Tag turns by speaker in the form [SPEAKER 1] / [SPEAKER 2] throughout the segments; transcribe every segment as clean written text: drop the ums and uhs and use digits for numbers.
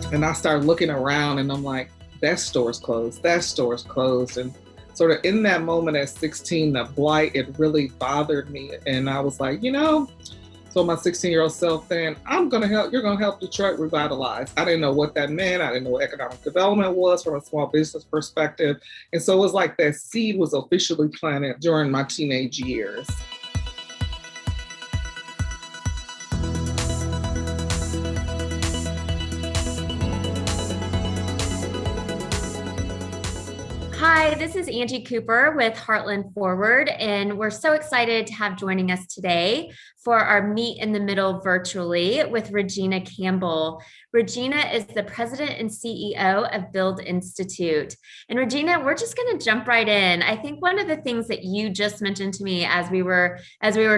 [SPEAKER 1] And I started looking around and I'm like, that store's closed, that store's closed. And sort of in that moment at 16, the blight, it really bothered me. And I was like, so my 16-year-old self saying, I'm going to help, you're going to help Detroit revitalize. I didn't know what that meant. I didn't know what economic development was from a small business perspective. And so it was like that seed was officially planted during my teenage years.
[SPEAKER 2] Hi, this is Angie Cooper with Heartland Forward, and we're so excited to have joining us today for our Meet in the Middle virtually with Regina Campbell. Regina is the president and CEO of Build Institute. And Regina, we're just going to jump right in. I think one of the things that you just mentioned to me as we were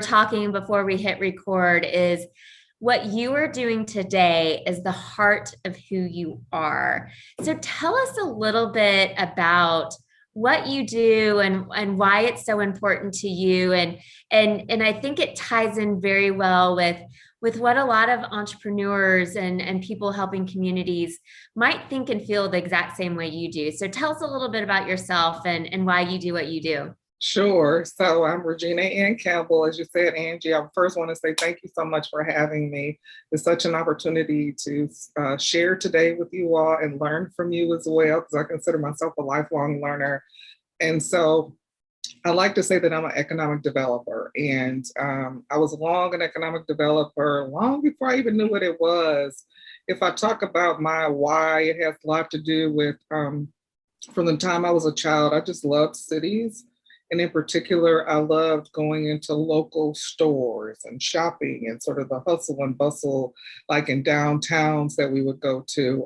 [SPEAKER 2] talking before we hit record is what you are doing today is the heart of who you are. So tell us a little bit about what you do and why it's so important to you. And I think it ties in very well with what a lot of entrepreneurs and people helping communities might think and feel the exact same way you do. So tell us a little bit about yourself and why you do what you do.
[SPEAKER 1] Sure. So I'm Regina Campbell. As you said, Angie, I first want to say thank you so much for having me. It's such an opportunity to share today with you all and learn from you as well, because I consider myself a lifelong learner. And so I like to say that I'm an economic developer. And I was long an economic developer long before I even knew what it was. If I talk about my why, it has a lot to do with from the time I was a child, I just loved cities. And in particular, I loved going into local stores and shopping and sort of the hustle and bustle, like in downtowns that we would go to.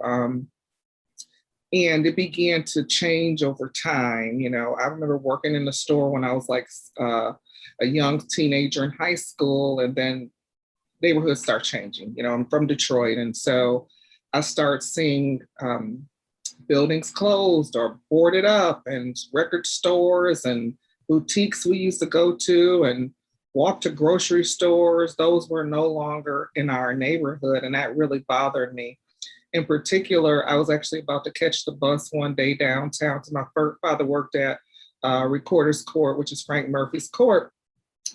[SPEAKER 1] And it began to change over time. I remember working in the store when I was like a young teenager in high school, and then neighborhoods start changing. I'm from Detroit. And so I start seeing buildings closed or boarded up, and record stores and boutiques we used to go to and walk to grocery stores, those were no longer in our neighborhood. And that really bothered me. In particular, I was actually about to catch the bus one day downtown to my father worked at Recorder's Court, which is Frank Murphy's court.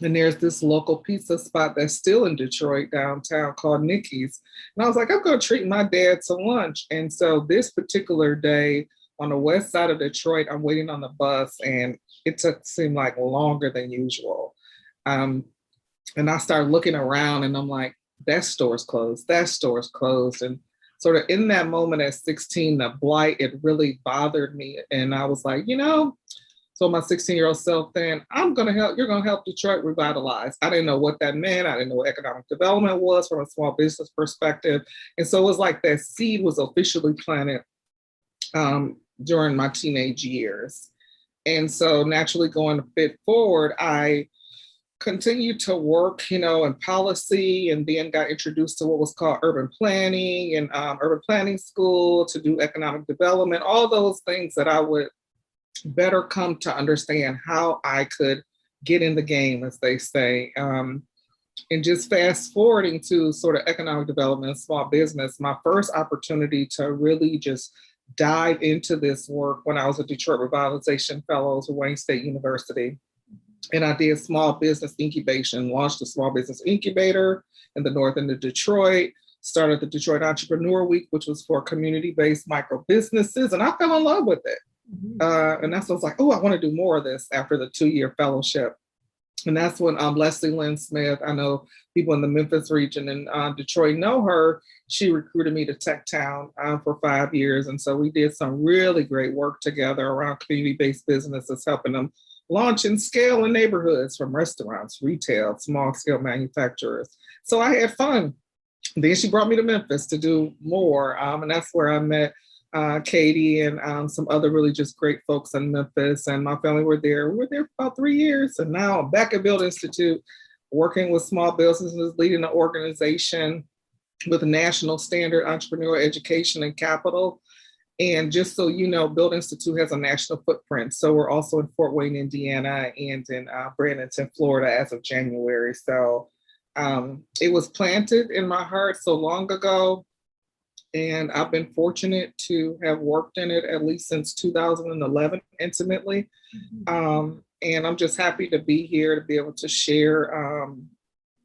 [SPEAKER 1] And there's this local pizza spot that's still in Detroit downtown called Nikki's. And I was like, I'm going to treat my dad to lunch. And so this particular day on the west side of Detroit, I'm waiting on the bus, and it seemed like longer than usual. And I started looking around and I'm like, that store's closed, that store's closed. And sort of in that moment at 16, the blight, it really bothered me. And I was like, so my 16-year-old self saying, I'm going to help, you're going to help Detroit revitalize. I didn't know what that meant. I didn't know what economic development was from a small business perspective. And so it was like that seed was officially planted during my teenage years. And so naturally going a bit forward, I continued to work, in policy, and then got introduced to what was called urban planning and urban planning school to do economic development, all those things that I would better come to understand how I could get in the game, as they say. And just fast forwarding to sort of economic development and small business, my first opportunity to really just dive into this work when I was a Detroit Revitalization Fellows at Wayne State University. And I did small business incubation, launched a small business incubator in the north end of Detroit, started the Detroit Entrepreneur Week, which was for community-based micro businesses, and I fell in love with it. And that's when I was like, oh, I want to do more of this after the 2-year fellowship. And that's when Leslie Lynn Smith, I know people in the Memphis region and Detroit know her. She recruited me to Tech Town for 5 years. And so we did some really great work together around community-based businesses, helping them launch and scale in neighborhoods from restaurants, retail, small-scale manufacturers. So I had fun. Then she brought me to Memphis to do more. And that's where I met Katie and some other really just great folks in Memphis, and my family were there. We were there for about 3 years, and now I'm back at Build Institute, working with small businesses, leading an organization with a national standard entrepreneurial education and capital. And just so you know, Build Institute has a national footprint. So we're also in Fort Wayne, Indiana, and in Bradenton, Florida as of January. So it was planted in my heart so long ago. And I've been fortunate to have worked in it at least since 2011 intimately. And I'm just happy to be here to be able to share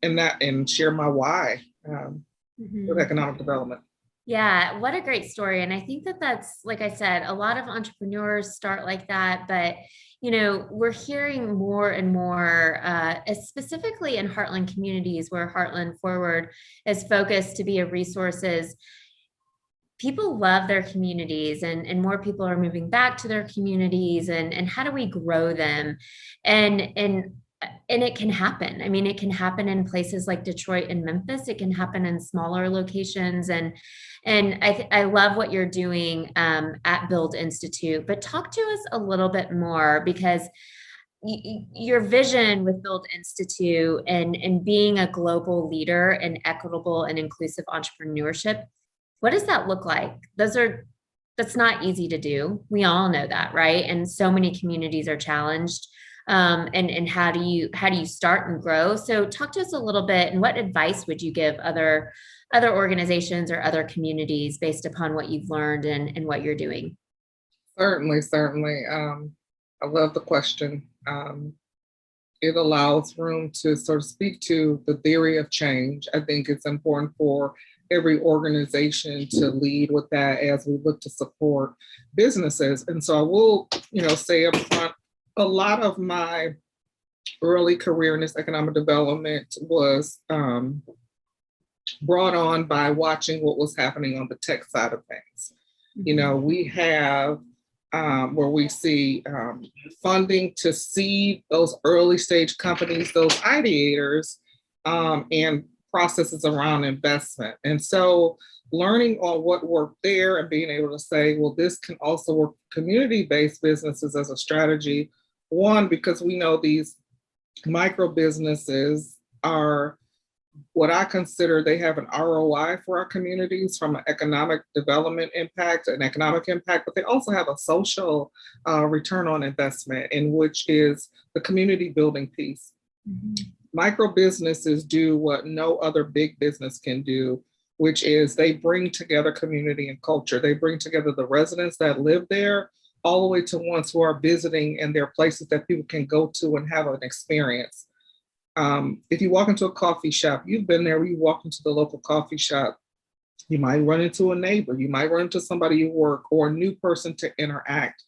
[SPEAKER 1] and share my why with economic development.
[SPEAKER 2] Yeah, what a great story. And I think that that's, like I said, a lot of entrepreneurs start like that, but we're hearing more and more, specifically in Heartland communities where Heartland Forward is focused to be a resources. People love their communities, and more people are moving back to their communities, and how do we grow them? And it can happen. I mean, it can happen in places like Detroit and Memphis. It can happen in smaller locations. And I love what you're doing at Build Institute, but talk to us a little bit more, because your vision with Build Institute and being a global leader in equitable and inclusive entrepreneurship, what does that look like? That's not easy to do. We all know that, right? And so many communities are challenged. And how do you start and grow? So talk to us a little bit, and what advice would you give other organizations or other communities based upon what you've learned and what you're doing?
[SPEAKER 1] Certainly. I love the question. It allows room to sort of speak to the theory of change. I think it's important for every organization to lead with that as we look to support businesses. And so I will, say up front, a lot of my early career in this economic development was brought on by watching what was happening on the tech side of things. We have where we see funding to seed those early stage companies, those ideators, and processes around investment. And so learning on what worked there and being able to say, well, this can also work for community-based businesses as a strategy. One, because we know these micro businesses are what I consider they have an ROI for our communities from an economic development impact, an economic impact, but they also have a social return on investment, in which is the community building piece. Micro businesses do what no other big business can do, which is they bring together community and culture. They bring together the residents that live there all the way to ones who are visiting, and they're places that people can go to and have an experience. If you walk into a coffee shop, you've been there, you walk into the local coffee shop, you might run into a neighbor, you might run into somebody you work or a new person to interact.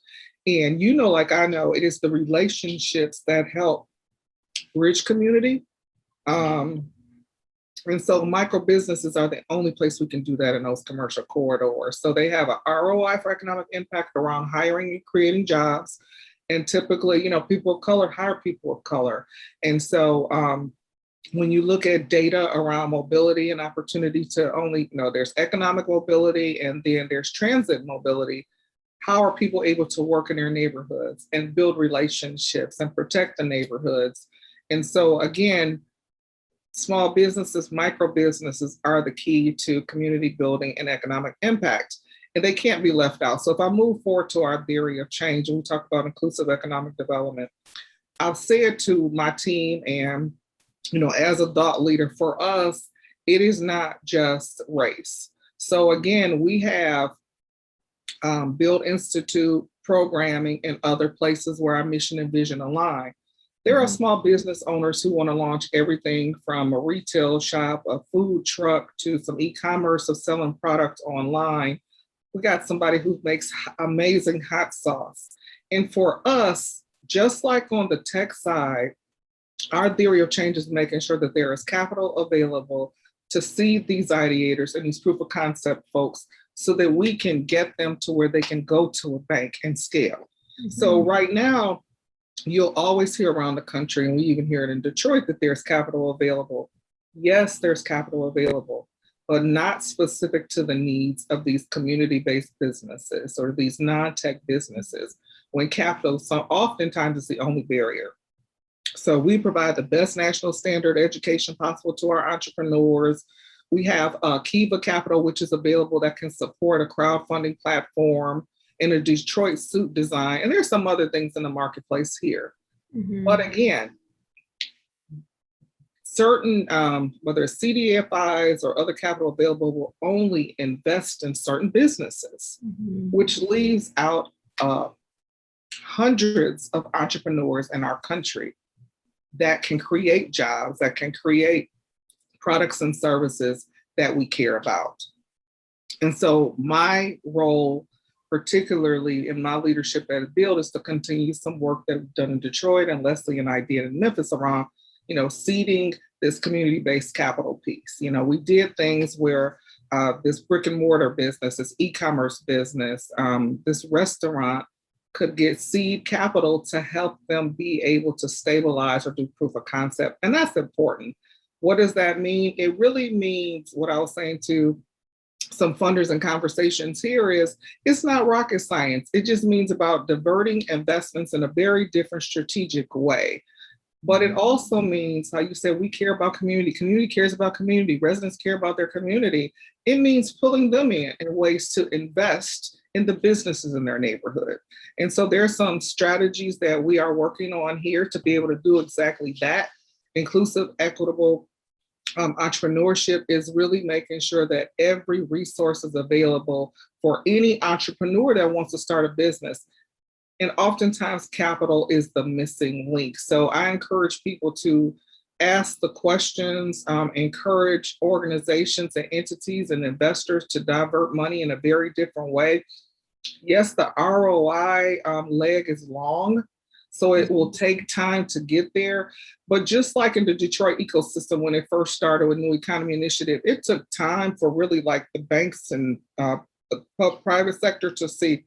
[SPEAKER 1] And like I know, it is the relationships that help bridge community. And so micro businesses are the only place we can do that in those commercial corridors. So they have an ROI for economic impact around hiring and creating jobs. And typically, people of color hire people of color. And so when you look at data around mobility and opportunity to only, there's economic mobility and then there's transit mobility. How are people able to work in their neighborhoods and build relationships and protect the neighborhoods? And so again, small businesses, micro businesses are the key to community building and economic impact, and they can't be left out. So if I move forward to our theory of change, and we talk about inclusive economic development, I'll say it to my team and, as a thought leader, for us, it is not just race. So again, we have Build Institute programming in other places where our mission and vision align. There are small business owners who want to launch everything from a retail shop, a food truck, to some e-commerce of selling products online. We got somebody who makes amazing hot sauce. And for us, just like on the tech side, our theory of change is making sure that there is capital available to seed these ideators and these proof of concept folks so that we can get them to where they can go to a bank and scale. So right now, you'll always hear around the country, and we even hear it in Detroit, that there's capital available. Yes, there's capital available, but not specific to the needs of these community-based businesses or these non-tech businesses, when capital oftentimes is the only barrier. So we provide the best national standard education possible to our entrepreneurs. We have Kiva Capital, which is available that can support a crowdfunding platform in a Detroit suit design. And there's some other things in the marketplace here. But again, certain, whether it's CDFIs or other capital available, will only invest in certain businesses, which leaves out hundreds of entrepreneurs in our country that can create jobs, that can create products and services that we care about. And so my role, particularly in my leadership at Build, is to continue some work that we've done in Detroit, and Leslie and I did in Memphis around, seeding this community-based capital piece. We did things where this brick and mortar business, this e-commerce business, this restaurant could get seed capital to help them be able to stabilize or do proof of concept. And that's important. What does that mean? It really means what I was saying to some funders and conversations here is, it's not rocket science. It just means about diverting investments in a very different strategic way. But it also means, how you said, we care about community, community cares about community, residents care about their community. It means pulling them in ways to invest in the businesses in their neighborhood. And so there's some strategies that we are working on here to be able to do exactly that. Inclusive, equitable entrepreneurship is really making sure that every resource is available for any entrepreneur that wants to start a business. And oftentimes capital is the missing link. So I encourage people to ask the questions, encourage organizations and entities and investors to divert money in a very different way. Yes, the ROI leg is long, so it will take time to get there. But just like in the Detroit ecosystem, when it first started with New Economy Initiative, it took time for really like the banks and the private sector to see,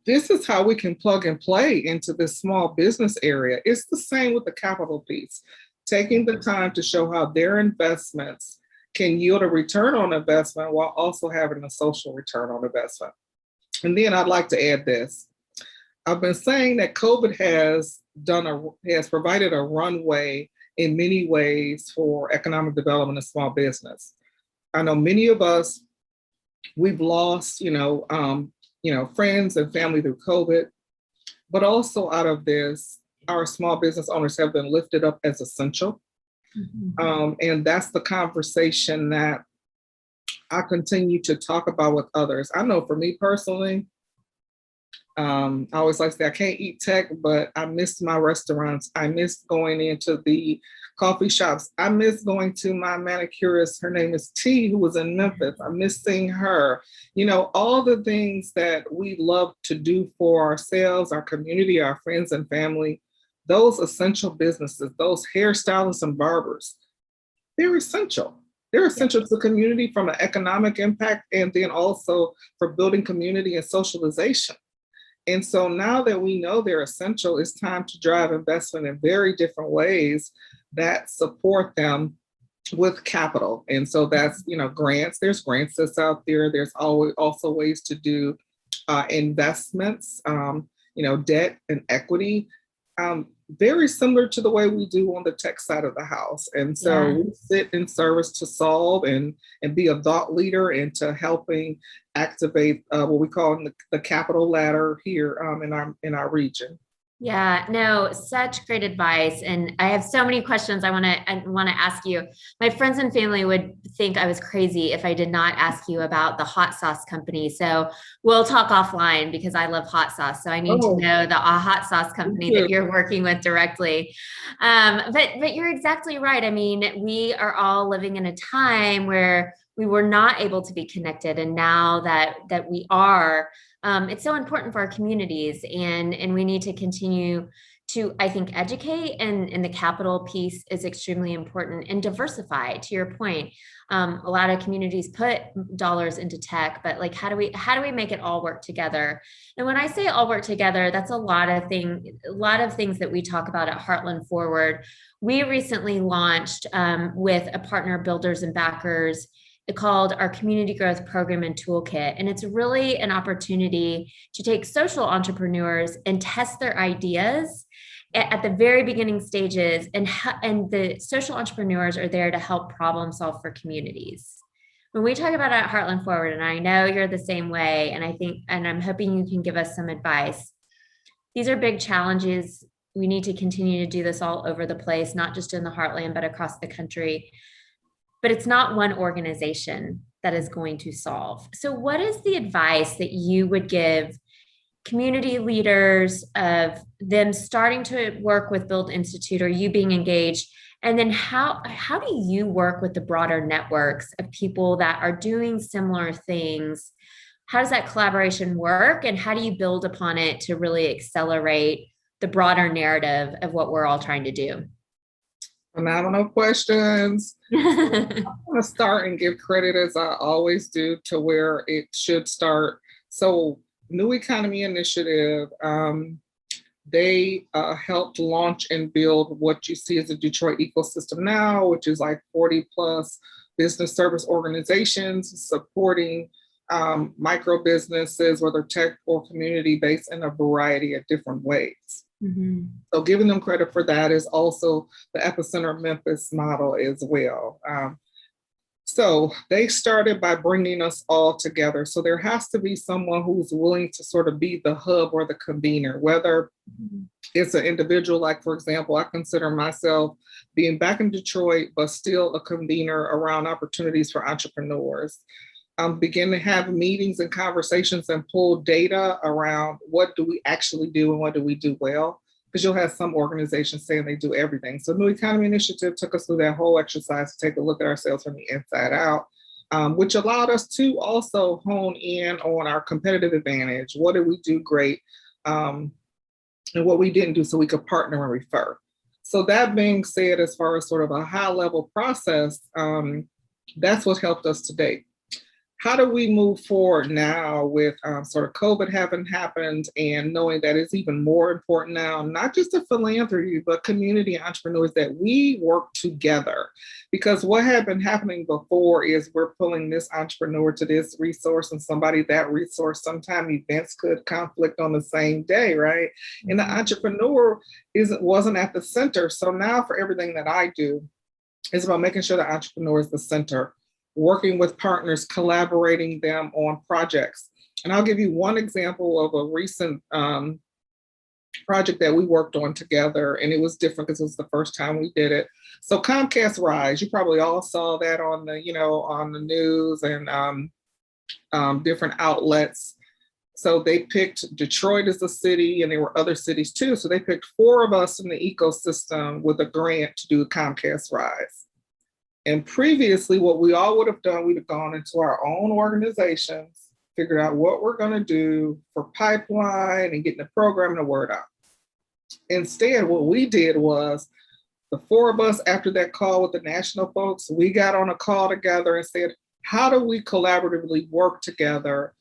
[SPEAKER 1] this is how we can plug and play into this small business area. It's the same with the capital piece, taking the time to show how their investments can yield a return on investment while also having a social return on investment. And then I'd like to add this. I've been saying that COVID has provided a runway in many ways for economic development and small business. I know many of us, we've lost, friends and family through COVID, but also out of this, our small business owners have been lifted up as essential. And that's the conversation that I continue to talk about with others. I know for me personally, I always like to say I can't eat tech, but I miss my restaurants. I miss going into the coffee shops. I miss going to my manicurist. Her name is T, who was in Memphis. I miss seeing her. All the things that we love to do for ourselves, our community, our friends and family, those essential businesses, those hairstylists and barbers, they're essential. They're essential to the community from an economic impact, and then also for building community and socialization. And so now that we know they're essential, it's time to drive investment in very different ways that support them with capital. And so that's, grants. There's grants that's out there. There's always also ways to do investments, debt and equity. Very similar to the way we do on the tech side of the house. And so we sit in service to solve and be a thought leader into helping activate what we call the capital ladder here in our region.
[SPEAKER 2] Yeah, no, such great advice. And I have so many questions I want to ask you. My friends and family would think I was crazy if I did not ask you about the hot sauce company. So we'll talk offline because I love hot sauce. So I need to know the hot sauce company that you're working with directly. But you're exactly right. I mean, we are all living in a time where we were not able to be connected. And now that we are, it's so important for our communities, and we need to continue to, I think, educate, and the capital piece is extremely important, and diversify. To your point, a lot of communities put dollars into tech, but like, how do we make it all work together? And when I say all work together, that's a lot of things that we talk about at Heartland Forward. We recently launched with a partner, Builders and Backers, called our Community Growth Program and Toolkit. And it's really an opportunity to take social entrepreneurs and test their ideas at the very beginning stages. And the social entrepreneurs are there to help problem solve for communities. When we talk about it at Heartland Forward, and I know you're the same way, and I'm hoping you can give us some advice. These are big challenges we need to continue to do this all over the place, not just in the heartland, but across the country. But it's not one organization that is going to solve. So, what is the advice that you would give community leaders of them starting to work with Build Institute or you being engaged? And then how do you work with the broader networks of people that are doing similar things? How does that collaboration work? And how do you build upon it to really accelerate the broader narrative of what we're all trying to do?
[SPEAKER 1] Phenomenal questions. I'm going to start and give credit, as I always do, to where it should start. So, New Economy Initiative, they helped launch and build what you see as a Detroit ecosystem now, which is like 40 plus business service organizations supporting micro businesses, whether tech or community based, in a variety of different ways. Mm-hmm. So giving them credit for that is also the Epicenter Memphis model as well. So they started by bringing us all together. So there has to be someone who's willing to sort of be the hub or the convener, whether it's an individual, like, for example, I consider myself being back in Detroit, but still a convener around opportunities for entrepreneurs. Begin to have meetings and conversations and pull data around what do we actually do and what do we do well. Because you'll have some organizations saying they do everything. So New Economy Initiative took us through that whole exercise to take a look at ourselves from the inside out, which allowed us to also hone in on our competitive advantage. What did we do great? And what we didn't do, so we could partner and refer. So that being said, as far as sort of a high level process, that's what helped us to date. How do we move forward now with sort of COVID having happened and knowing that it's even more important now, not just a philanthropy, but community entrepreneurs, that we work together? Because what had been happening before is we're pulling this entrepreneur to this resource and somebody that resource. Sometimes events could conflict on the same day, right? Mm-hmm. And the entrepreneur wasn't at the center. So now for everything that I do, it's about making sure the entrepreneur is the center, working with partners, collaborating them on projects. And I'll give you one example of a recent project that we worked on together, and it was different because it was the first time we did it. So Comcast Rise, you probably all saw that on the news and different outlets. So they picked Detroit as a city, and there were other cities too. So they picked 4 of us in the ecosystem with a grant to do Comcast Rise. And previously, what we all would have done, we'd have gone into our own organizations, figured out what we're going to do for pipeline and getting the program and the word out. Instead, what we did was the 4 of us, after that call with the national folks, we got on a call together and said, how do we collaboratively work together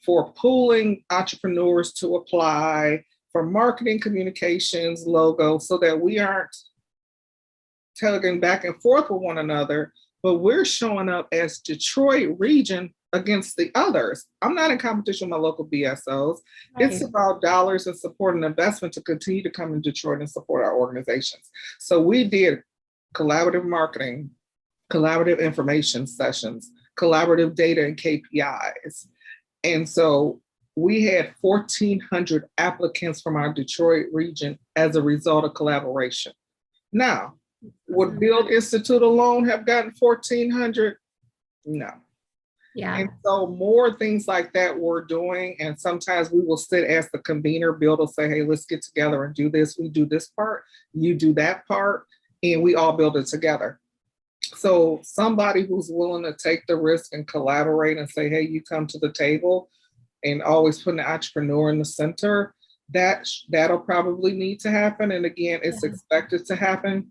[SPEAKER 1] for pooling entrepreneurs to apply, for marketing, communications, logo, so that we aren't tugging back and forth with one another, but we're showing up as Detroit region against the others. I'm not in competition with my local BSOs. Right. It's about dollars and support and investment to continue to come in Detroit and support our organizations. So we did collaborative marketing, collaborative information sessions, collaborative data and KPIs. And so we had 1,400 applicants from our Detroit region as a result of collaboration. Now, would Build Institute alone have gotten 1,400? No. Yeah. And so more things like that we're doing. And sometimes we will sit as the convener. Build will say, hey, let's get together and do this. We do this part, you do that part, and we all build it together. So somebody who's willing to take the risk and collaborate and say, hey, you come to the table, and always putting the entrepreneur in the center, that'll probably need to happen. And again, it's expected to happen.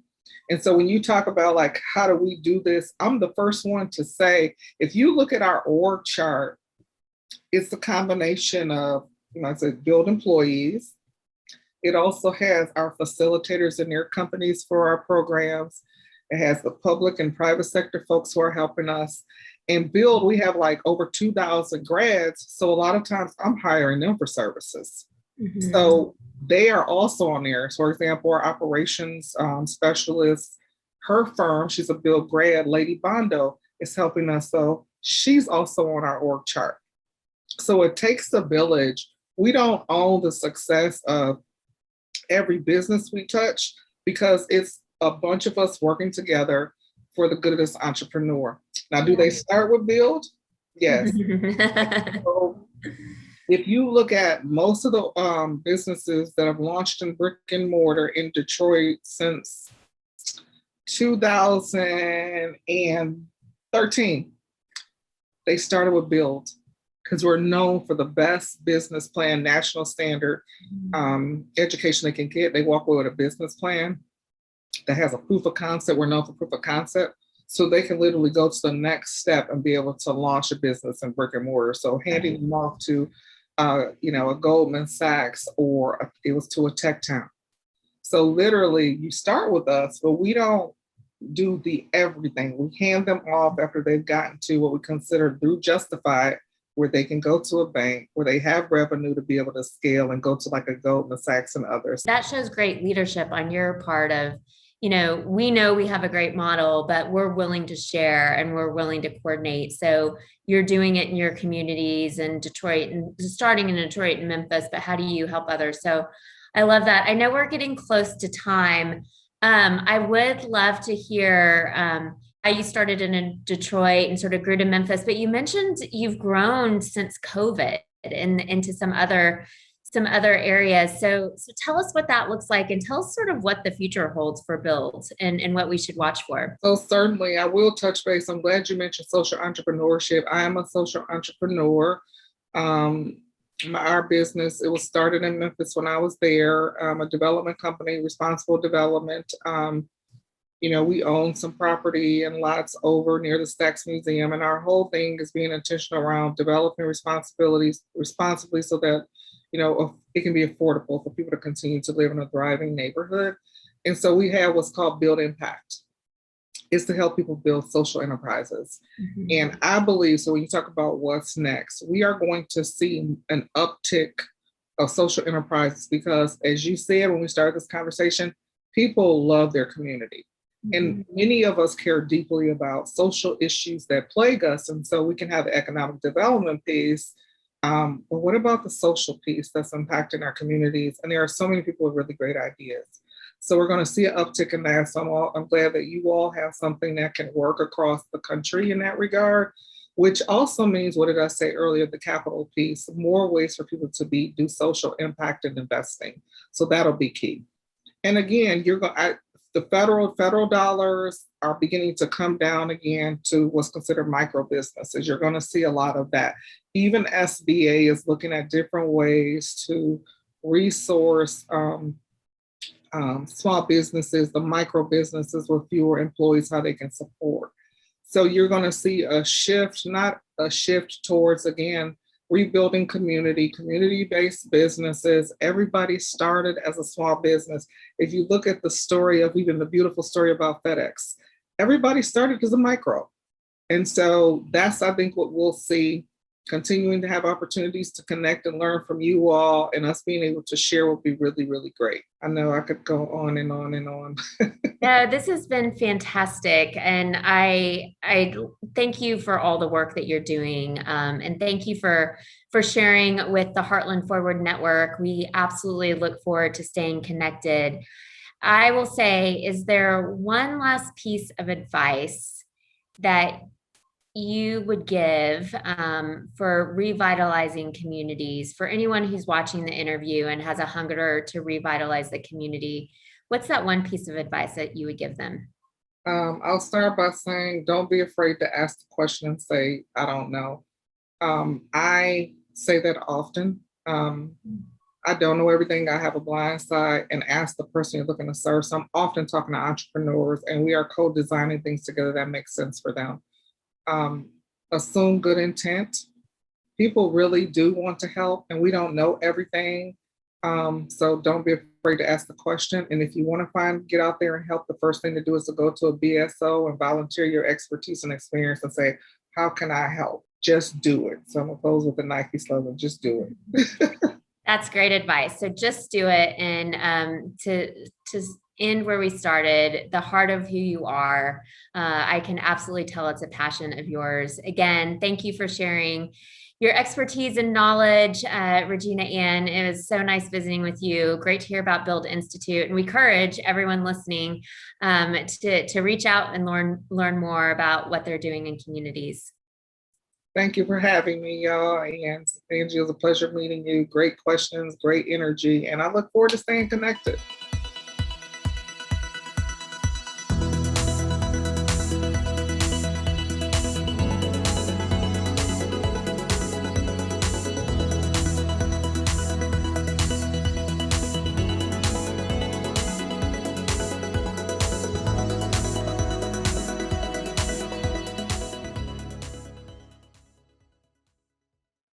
[SPEAKER 1] And so when you talk about like, how do we do this? I'm the first one to say, if you look at our org chart, it's a combination of, I said, Build employees. It also has our facilitators and their companies for our programs. It has the public and private sector folks who are helping us. And Build, we have like over 2,000 grads. So a lot of times I'm hiring them for services. Mm-hmm. So they are also on there. So for example, our operations specialist, her firm, she's a Build grad, Lady Bondo, is helping us. So she's also on our org chart. So it takes a village. We don't own the success of every business we touch, because it's a bunch of us working together for the good of this entrepreneur. Now, do they start with build? Yes. So if you look at most of the businesses that have launched in brick and mortar in Detroit since 2013, they started with build, because we're known for the best business plan, national standard education they can get. They walk away with a business plan that has a proof of concept. We're known for proof of concept. So they can literally go to the next step and be able to launch a business in brick and mortar. So handing them off to, a Goldman Sachs, or it was to a tech town. So literally you start with us, but we don't do the everything. We hand them off after they've gotten to what we consider through Justified, where they can go to a bank, where they have revenue to be able to scale and go to like a Goldman Sachs and others.
[SPEAKER 2] That shows great leadership on your part of, we know we have a great model, but we're willing to share and we're willing to coordinate. So you're doing it in your communities in Detroit, and starting in Detroit and Memphis, but how do you help others? So I love that. I know we're getting close to time. I would love to hear how you started in Detroit and sort of grew to Memphis, but you mentioned you've grown since COVID and into some other areas. So tell us what that looks like, and tell us sort of what the future holds for Build and what we should watch for.
[SPEAKER 1] So certainly I will touch base. I'm glad you mentioned social entrepreneurship. I am a social entrepreneur. Our business, it was started in Memphis when I was there, a development company, Responsible Development. We own some property and lots over near the Stax Museum, and our whole thing is being intentional around developing responsibly so that, it can be affordable for people to continue to live in a thriving neighborhood. And so we have what's called Build Impact. It's to help people build social enterprises. Mm-hmm. And I believe, so when you talk about what's next, we are going to see an uptick of social enterprises because, as you said when we started this conversation, people love their community. And many of us care deeply about social issues that plague us. And so we can have the economic development piece. But what about the social piece that's impacting our communities? And there are so many people with really great ideas. So we're going to see an uptick in that. So I'm glad that you all have something that can work across the country in that regard, which also means, what did I say earlier, the capital piece, more ways for people to do social impact and investing. So that'll be key. And again, the federal dollars are beginning to come down again to what's considered micro businesses. You're going to see a lot of that. Even SBA is looking at different ways to resource small businesses, the micro businesses with fewer employees, how they can support. So you're going to see a shift, not a shift towards, again, rebuilding community-based businesses. Everybody started as a small business. If you look at the story of even the beautiful story about FedEx, everybody started as a micro. And so that's, I think, what we'll see, continuing to have opportunities to connect and learn from you all, and us being able to share will be really, really great. I know I could go on and on and on.
[SPEAKER 2] No, this has been fantastic. And I thank you for all the work that you're doing. And thank you for sharing with the Heartland Forward Network. We absolutely look forward to staying connected. I will say, is there one last piece of advice that you would give for revitalizing communities, for anyone who's watching the interview and has a hunger to revitalize the community? What's that one piece of advice that you would give them?
[SPEAKER 1] I'll start by saying, don't be afraid to ask the question and say, I don't know. I say that often. I don't know everything. I have a blind side, and ask the person you're looking to serve. So I'm often talking to entrepreneurs, and we are co-designing things together that make sense for them. Assume good intent. People really do want to help, and we don't know everything. So don't be afraid to ask the question. And if you want to get out there and help, the first thing to do is to go to a BSO and volunteer your expertise and experience and say, how can I help? Just do it. So I'm going to close with the Nike slogan, just do it.
[SPEAKER 2] That's great advice. So just do it. And end where we started, the heart of who you are. I can absolutely tell it's a passion of yours. Again, thank you for sharing your expertise and knowledge, Regina Ann. It was so nice visiting with you. Great to hear about Build Institute. And we encourage everyone listening to reach out and learn more about what they're doing in communities.
[SPEAKER 1] Thank you for having me, y'all. And Angie, it was a pleasure meeting you. Great questions, great energy, and I look forward to staying connected.